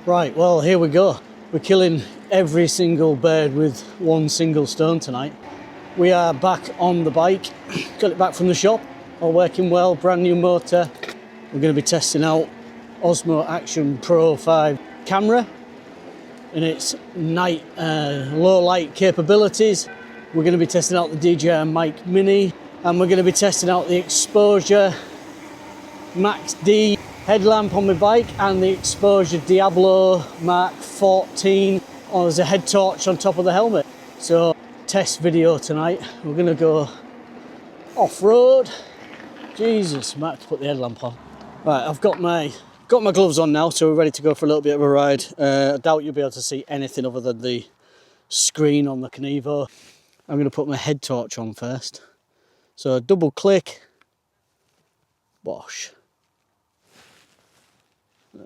Right, well, here we go. We're killing every single bird with one single stone tonight. We are back on the bike, got it back from the shop, all working well, brand new motor. We're going to be testing out Osmo Action Pro 5 camera in its night low light capabilities. We're going to be testing out the DJI Mic Mini, and we're going to be testing out the exposure MaxxD headlamp on my bike and the exposure Diablo Mark 14 as a head torch on top of the helmet. So test video tonight. We're going to go off-road. Jesus, I might have to put the headlamp on. Right, I've got my gloves on now, so we're ready to go for a little bit of a ride. I doubt you'll be able to see anything other than the screen on the Kenevo. I'm going to put my head torch on first. So double click, bosh.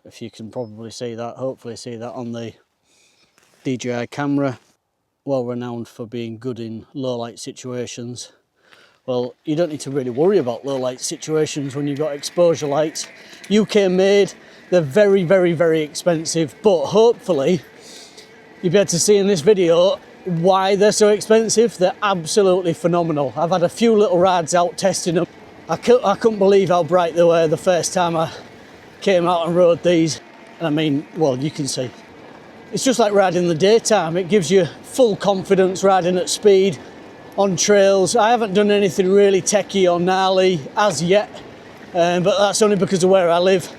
If you can probably see that, hopefully see that on the DJI camera. Well renowned for being good in low light situations. Well, you don't need to really worry about low light situations when you've got exposure lights. UK made, they're very, very, very expensive, but hopefully you'll be able to see in this video why they're so expensive. They're absolutely phenomenal. I've had a few little rides out testing them. I couldn't believe how bright they were the first time I came out and rode these. And I mean, well, you can see. It's just like riding in the daytime. It gives you full confidence riding at speed on trails. I haven't done anything really techie or gnarly as yet, but that's only because of where I live,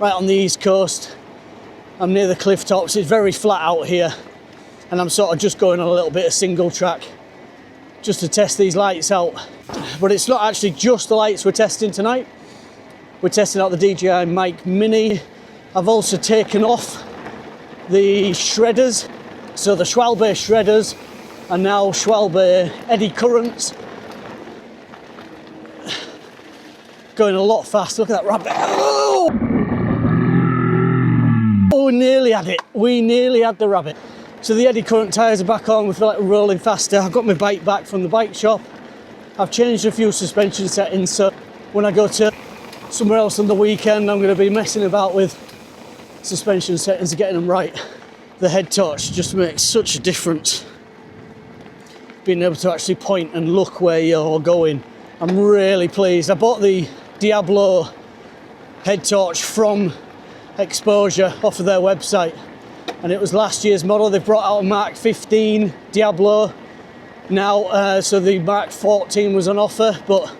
right on the East Coast. I'm near the Clifftops. It's very flat out here, and I'm sort of just going on a little bit of single track just to test these lights out. But it's not actually just the lights we're testing tonight. We're testing out the DJI Mic Mini. I've also taken off the shredders, so the Schwalbe shredders are now Schwalbe eddy currents. Going a lot fast. Look at that rabbit. Oh, we nearly had it. We nearly had the rabbit. So the eddy current tyres are back on. We feel like we're rolling faster. I've got my bike back from the bike shop. I've changed a few suspension settings, so when I go to somewhere else on the weekend, I'm going to be messing about with suspension settings and getting them right. The head torch just makes such a difference. Being able to actually point and look where you're going. I'm really pleased. I bought the Diablo head torch from Exposure off of their website, and it was last year's model. They brought out a Mark 15 Diablo now, so the Mark 14 was on offer, but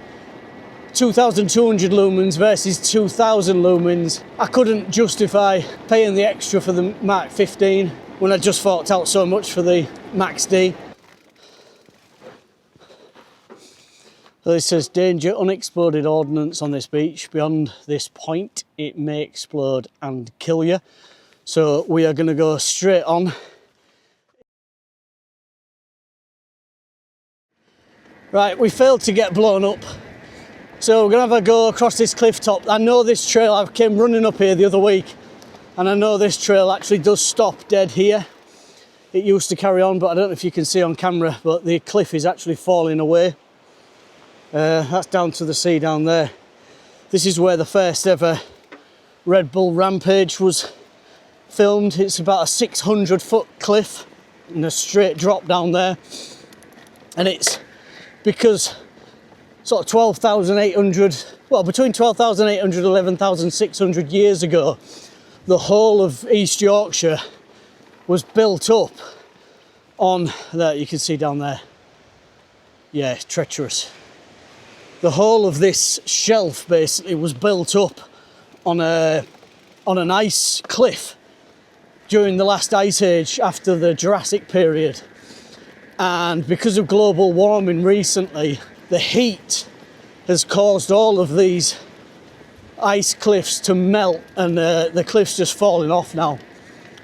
2,200 lumens versus 2,000 lumens. I couldn't justify paying the extra for the Mark 15 when I just forked out so much for the MaxxD. So this says, danger, unexploded ordnance on this beach. Beyond this point, it may explode and kill you. So we are going to go straight on. Right, we failed to get blown up. So we're going to have a go across this cliff top. I know this trail, I came running up here the other week, and I know this trail actually does stop dead here. It used to carry on, but I don't know if you can see on camera, but the cliff is actually falling away. That's down to the sea down there. This is where the first ever Red Bull Rampage was filmed. It's about a 600-foot cliff and a straight drop down there. And it's because sort of 12,800, well, between 12,800 and 11,600 years ago, the whole of East Yorkshire was built up on, there you can see down there. Yeah, it's treacherous. The whole of this shelf basically was built up on an ice cliff during the last ice age after the Jurassic period. And because of global warming recently, the heat has caused all of these ice cliffs to melt, and the cliff's just falling off now.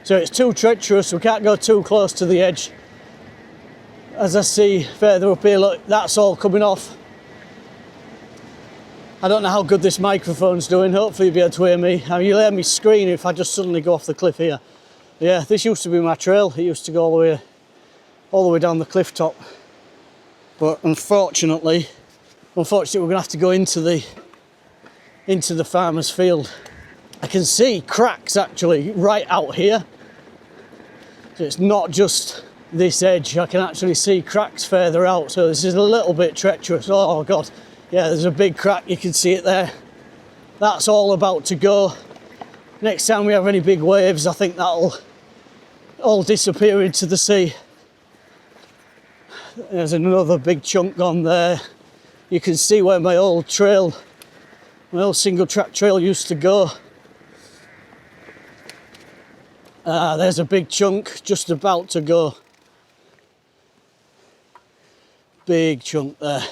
So it's too treacherous, we can't go too close to the edge. As I see further up here, look, that's all coming off. I don't know how good this microphone's doing. Hopefully you'll be able to hear me. You'll hear me scream if I just suddenly go off the cliff here. Yeah, this used to be my trail. It used to go all the way down the cliff top. But unfortunately we're going to have to go into the farmer's field. I can see cracks actually right out here. So it's not just this edge, I can actually see cracks further out. So this is a little bit treacherous. Oh God, yeah, there's a big crack, you can see it there. That's all about to go. Next time we have any big waves, I think that'll all disappear into the sea. There's another big chunk gone there. You can see where my old trail, my old single track trail used to go. There's a big chunk just about to go. Big chunk there.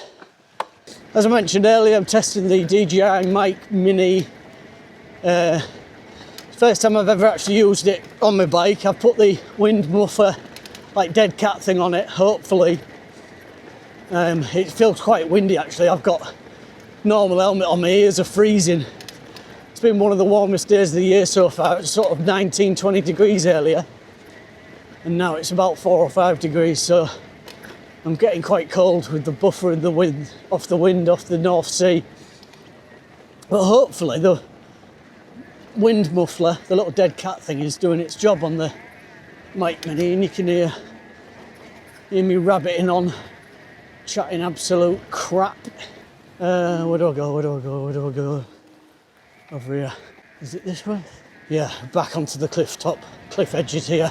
As I mentioned earlier, I'm testing the DJI Mic Mini. First time I've ever actually used it on my bike. I've put the wind muffler, like dead cat thing on it, hopefully. It feels quite windy actually. I've got normal helmet on, my ears are freezing. It's been one of the warmest days of the year so far. It's sort of 19, 20 degrees earlier. And now it's about 4 or 5 degrees, so I'm getting quite cold with the buffer in the wind, off the North Sea. But hopefully the wind muffler, the little dead cat thing, is doing its job on the Mic Mini, and you can hear me rabbiting on, chatting absolute crap. Where do I go? Over here. Is it this way? Yeah, back onto the cliff edges here.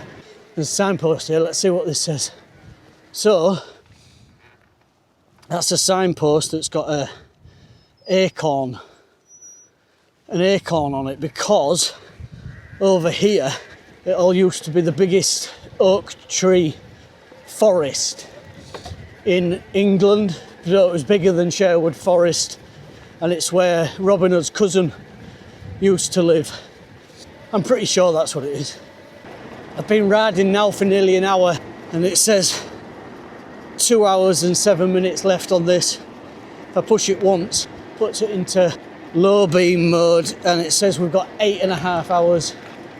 There's a signpost here, let's see what this says. So, that's a signpost that's got an acorn on it, because over here it all used to be the biggest oak tree forest in England. So it was bigger than Sherwood Forest, and it's where Robin Hood's cousin used to live. I'm pretty sure that's what it is. I've been riding now for nearly an hour, and it says 2 hours and 7 minutes left on this. If I push it once, puts it into low beam mode, and it says we've got 8.5 hours.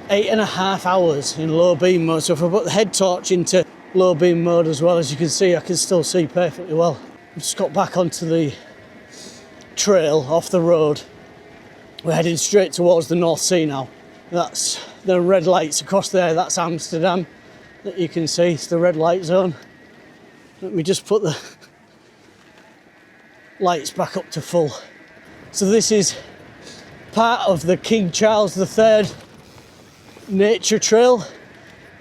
8.5 hours in low beam mode. So if I put the head torch into low beam mode as well, as you can see, I can still see perfectly well. I've just got back onto the trail off the road. We're heading straight towards the North Sea now. That's the red lights across there, that's Amsterdam that you can see, it's the red light zone. Let me just put the lights back up to full. So this is part of the King Charles III nature trail,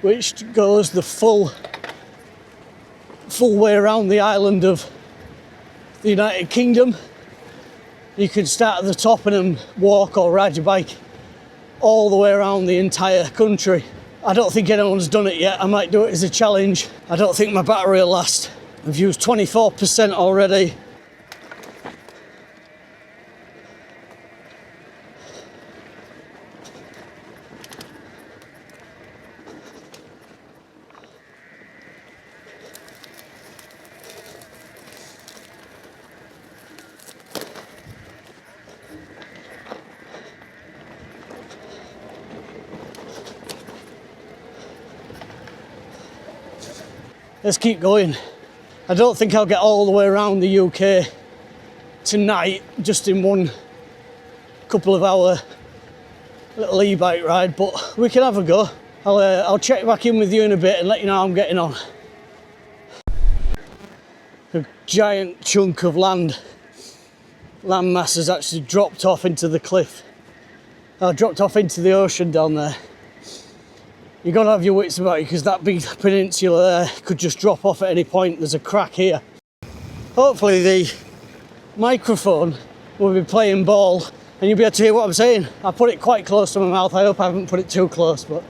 which goes the full way around the island of the United Kingdom. You can start at the top and then walk or ride your bike all the way around the entire country. I don't think anyone's done it yet. I might do it as a challenge. I don't think my battery will last. I've used 24% already. Let's keep going. I don't think I'll get all the way around the UK tonight, just in one couple of hour little e-bike ride, but we can have a go. I'll check back in with you in a bit and let you know how I'm getting on. A giant chunk of land mass has actually dropped off into the cliff. Dropped off into the ocean down there. You've got to have your wits about you, because that big peninsula there could just drop off at any point. There's a crack here. Hopefully the microphone will be playing ball and you'll be able to hear what I'm saying. I put it quite close to my mouth. I hope I haven't put it too close, but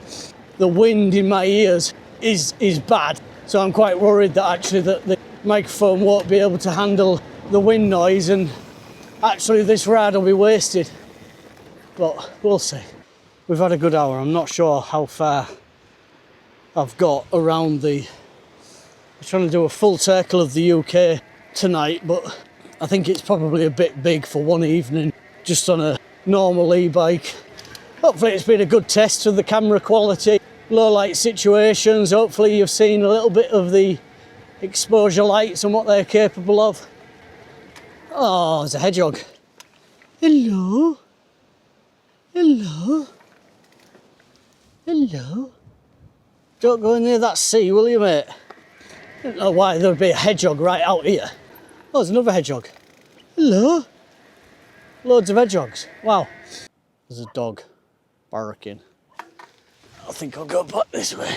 the wind in my ears is bad. So I'm quite worried that actually the microphone won't be able to handle the wind noise, and actually this ride will be wasted. But we'll see. We've had a good hour. I'm not sure how far I've got around I'm trying to do a full circle of the UK tonight, but I think it's probably a bit big for one evening, just on a normal e-bike. Hopefully it's been a good test of the camera quality, low light situations. Hopefully you've seen a little bit of the exposure lights and what they're capable of. Oh, there's a hedgehog. Hello. Hello. Hello. Don't go near that sea, will you, mate? I don't know why there'd be a hedgehog right out here. Oh, there's another hedgehog. Hello. Loads of hedgehogs. Wow. There's a dog barking. I think I'll go back this way.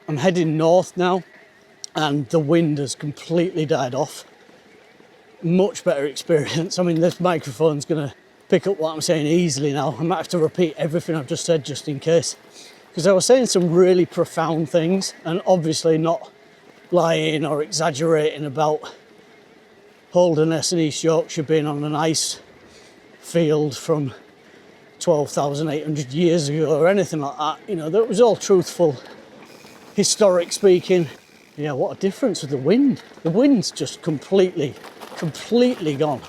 I'm heading north now, and the wind has completely died off. Much better experience. I mean, this microphone's gonna pick up what I'm saying easily now. I might have to repeat everything I've just said just in case. Because I was saying some really profound things, and obviously not lying or exaggerating about Holderness in East Yorkshire being on an ice field from 12,800 years ago or anything like that. You know, that was all truthful, historic speaking. Yeah, what a difference with the wind. The wind's just completely gone.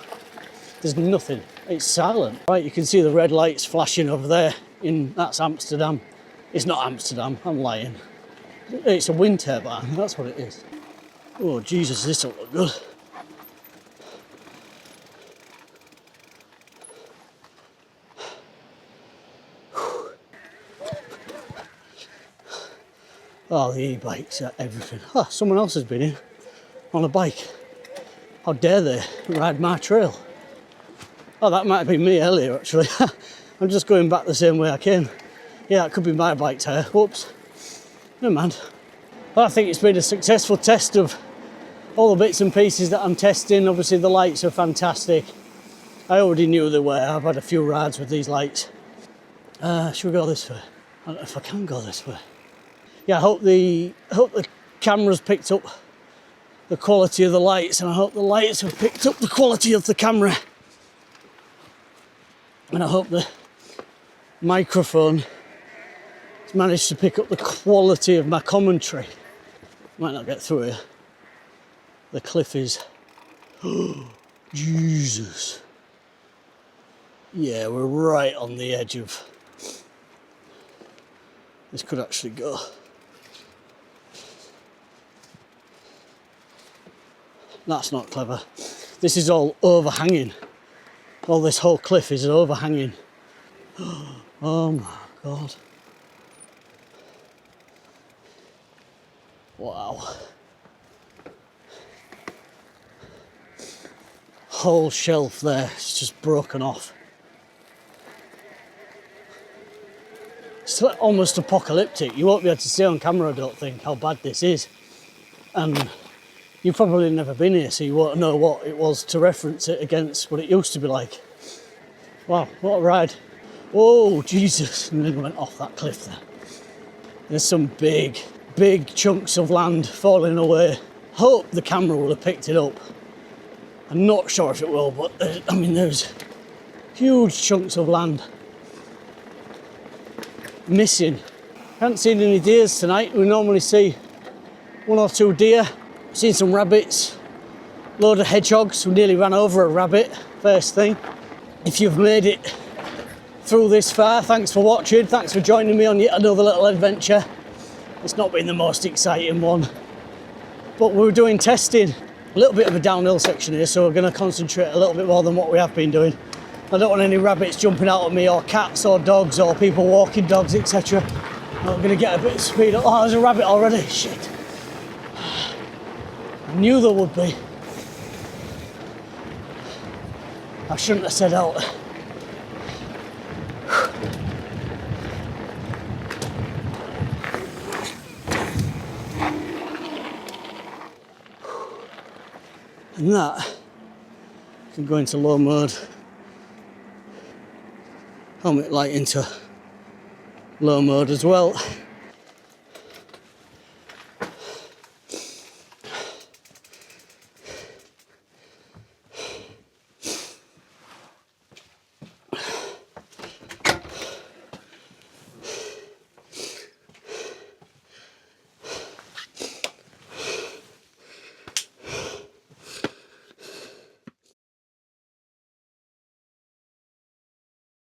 There's nothing, it's silent. Right, you can see the red lights flashing over there, that's Amsterdam. It's not Amsterdam, I'm lying. It's a wind turbine, that's what it is. Oh Jesus, this will look good. Oh, the e-bikes are everything. Oh, someone else has been here on a bike. How dare they ride my trail? Oh, that might have been me earlier, actually. I'm just going back the same way I came. Yeah, it could be my bike tyre. Whoops. Never mind. Well, I think it's been a successful test of all the bits and pieces that I'm testing. Obviously, the lights are fantastic. I already knew they were. I've had a few rides with these lights. Should we go this way? I don't know if I can go this way. Yeah, I hope the camera's picked up the quality of the lights, and I hope the lights have picked up the quality of the camera. And I hope the microphone has managed to pick up the quality of my commentary. Might not get through here. The cliff is... Oh, Jesus. Yeah, we're right on the edge of... This could actually go. That's not clever. This is all overhanging. All this whole cliff is overhanging. Oh my God. Wow. Whole shelf there, it's just broken off. It's almost apocalyptic. You won't be able to see on camera, I don't think, how bad this is. And you've probably never been here, so you won't know what it was to reference it against what it used to be like. Wow, what a ride. Oh, Jesus. And then went off that cliff there. There's some big chunks of land falling away. Hope the camera will have picked it up. I'm not sure if it will, but I mean, there's huge chunks of land missing. Haven't seen any deers tonight. We normally see 1 or 2 deer. Seen some rabbits, load of hedgehogs. We nearly ran over a rabbit, first thing. If you've made it through this far, thanks for watching. Thanks for joining me on yet another little adventure. It's not been the most exciting one, but we were doing testing. A little bit of a downhill section here, so we're going to concentrate a little bit more than what we have been doing. I don't want any rabbits jumping out at me, or cats or dogs, or people walking dogs, etc. I'm going to get a bit of speed up. Oh, there's a rabbit already, shit. I knew there would be. I shouldn't have said out. And that can go into low mode. Helmet light into low mode as well.